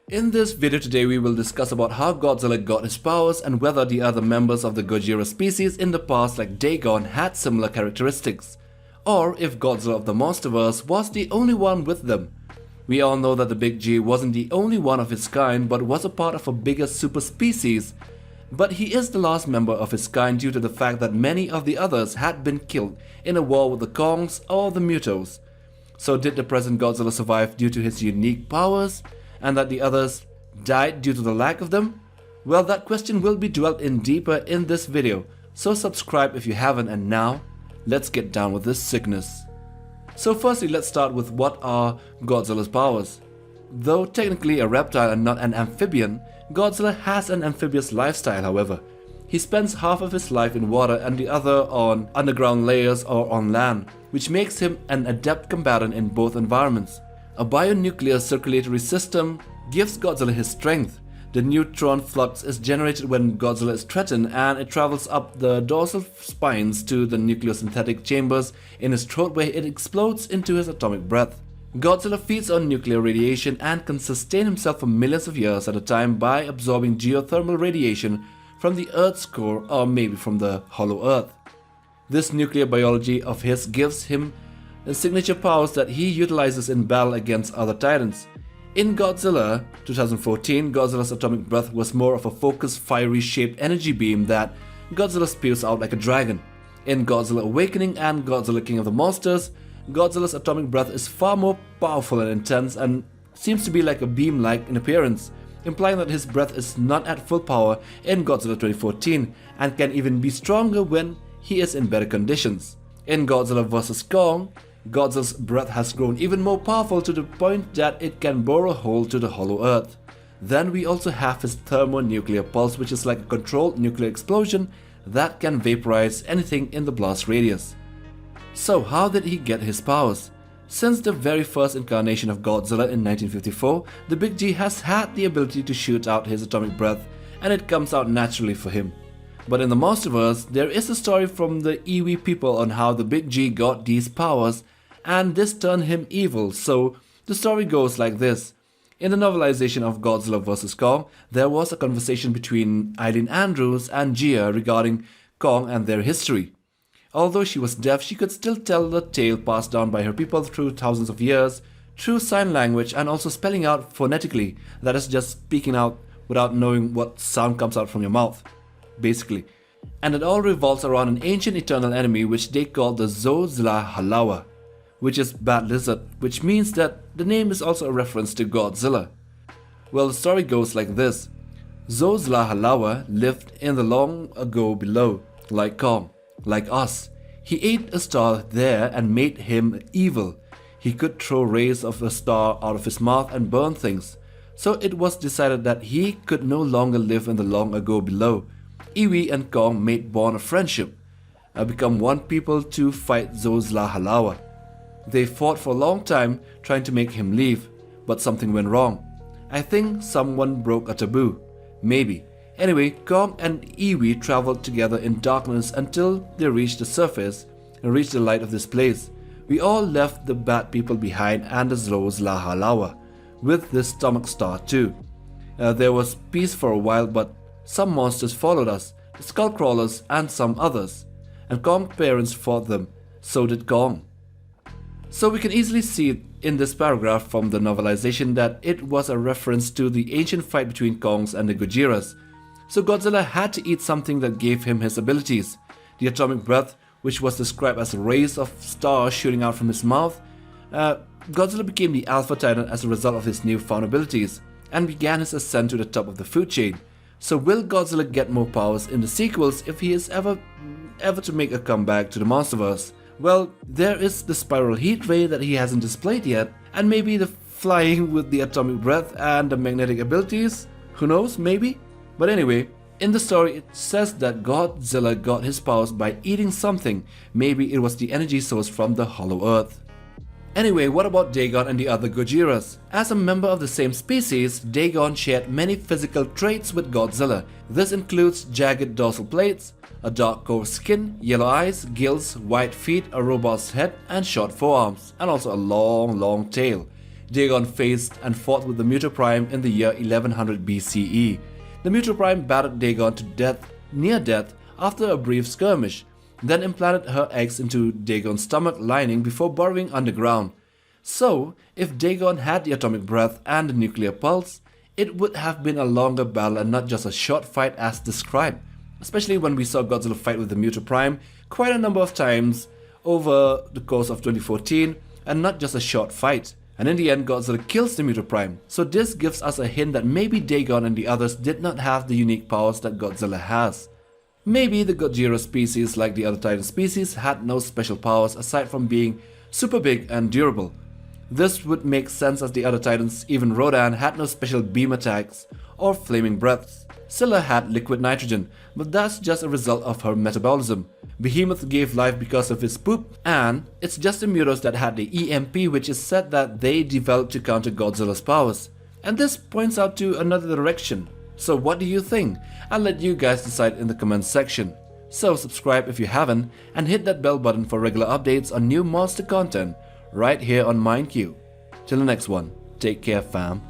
In this video today we will discuss about how Godzilla got his powers and whether the other members of the Gojira species in the past like Dagon had similar characteristics, or if Godzilla of the MonsterVerse was the only one with them. We all know that the Big G wasn't the only one of his kind but was a part of a bigger super species, but he is the last member of his kind due to the fact that many of the others had been killed in a war with the Kongs or the Mutos. So did the present Godzilla survive due to his unique powers, and that the others died due to the lack of them? Well, that question will be dwelt in deeper in this video, so subscribe if you haven't, and now, let's get down with this sickness. So firstly, let's start with what are Godzilla's powers. Though technically a reptile and not an amphibian, Godzilla has an amphibious lifestyle however. He spends half of his life in water and the other on underground layers or on land, which makes him an adept combatant in both environments. A bionuclear circulatory system gives Godzilla his strength. The neutron flux is generated when Godzilla is threatened, and it travels up the dorsal spines to the nucleosynthetic chambers in his throat where it explodes into his atomic breath. Godzilla feeds on nuclear radiation and can sustain himself for millions of years at a time by absorbing geothermal radiation from the Earth's core or maybe from the hollow Earth. This nuclear biology of his gives him the signature powers that he utilizes in battle against other titans. In Godzilla 2014, Godzilla's atomic breath was more of a focused, fiery shaped energy beam that Godzilla spews out like a dragon. In Godzilla Awakening and Godzilla King of the Monsters, Godzilla's atomic breath is far more powerful and intense and seems to be like a beam-like in appearance, implying that his breath is not at full power in Godzilla 2014 and can even be stronger when he is in better conditions. In Godzilla vs. Kong, Godzilla's breath has grown even more powerful to the point that it can bore a hole to the hollow Earth. Then we also have his thermonuclear pulse, which is like a controlled nuclear explosion that can vaporize anything in the blast radius. So how did he get his powers? Since the very first incarnation of Godzilla in 1954, the Big G has had the ability to shoot out his atomic breath, and it comes out naturally for him. But in the MonsterVerse, there is a story from the Iwi people on how the Big G got these powers, and this turned him evil. So the story goes like this. In the novelization of Godzilla vs. Kong, there was a conversation between Ilene Andrews and Jia regarding Kong and their history. Although she was deaf, she could still tell the tale passed down by her people through thousands of years, through sign language and also spelling out phonetically, that is just speaking out without knowing what sound comes out from your mouth, basically. And it all revolves around an ancient eternal enemy which they call the Godzilla halawa, which is bad lizard, which means that the name is also a reference to Godzilla. Well, the story goes like this. Godzilla halawa lived in the long ago below, like Kong. Like us, he ate a star there and made him evil. He could throw rays of a star out of his mouth and burn things. So it was decided that he could no longer live in the long ago below. Iwi and Kong made bond of friendship, become one people to fight Godzilla halawa. They fought for a long time trying to make him leave, but something went wrong. I think someone broke a taboo. Maybe. Anyway, Kong and Iwi traveled together in darkness until they reached the surface and reached the light of this place. We all left the bad people behind and the Godzilla halawa, with this stomach star too. There was peace for a while, but some monsters followed us, the skull crawlers and some others. And Kong's parents fought them, so did Kong. So we can easily see in this paragraph from the novelization that it was a reference to the ancient fight between Kongs and the Gojiras. So Godzilla had to eat something that gave him his abilities. The atomic breath, which was described as rays of stars shooting out from his mouth. Godzilla became the Alpha Titan as a result of his newfound abilities and began his ascent to the top of the food chain. So will Godzilla get more powers in the sequels if he is ever to make a comeback to the MonsterVerse? Well, there is the spiral heat ray that he hasn't displayed yet, and maybe the flying with the atomic breath and the magnetic abilities? Who knows, maybe? But anyway, in the story it says that Godzilla got his powers by eating something. Maybe it was the energy source from the hollow Earth. Anyway, what about Dagon and the other Gojiras? As a member of the same species, Dagon shared many physical traits with Godzilla. This includes jagged dorsal plates, a dark core skin, yellow eyes, gills, white feet, a robust head and short forearms, and also a long tail. Dagon faced and fought with the Mutoprime in the year 1100 BCE. The Mutoprime battered Dagon to death, near death, after a brief skirmish, then implanted her eggs into Dagon's stomach lining before burrowing underground. So, if Dagon had the atomic breath and the nuclear pulse, it would have been a longer battle and not just a short fight as described, especially when we saw Godzilla fight with the Mutoprime quite a number of times over the course of 2014 and not just a short fight. And in the end, Godzilla kills the Mutoprime, so this gives us a hint that maybe Dagon and the others did not have the unique powers that Godzilla has. Maybe the Godzilla species, like the other Titan species, had no special powers aside from being super big and durable. This would make sense as the other Titans, even Rodan, had no special beam attacks or flaming breaths. Scylla had liquid nitrogen, but that's just a result of her metabolism. Behemoth gave life because of his poop, and it's just the Mutos that had the EMP, which is said that they developed to counter Godzilla's powers. And this points out to another direction. So what do you think? I'll let you guys decide in the comments section. So subscribe if you haven't, and hit that bell button for regular updates on new monster content right here on MindQ. Till the next one, take care fam.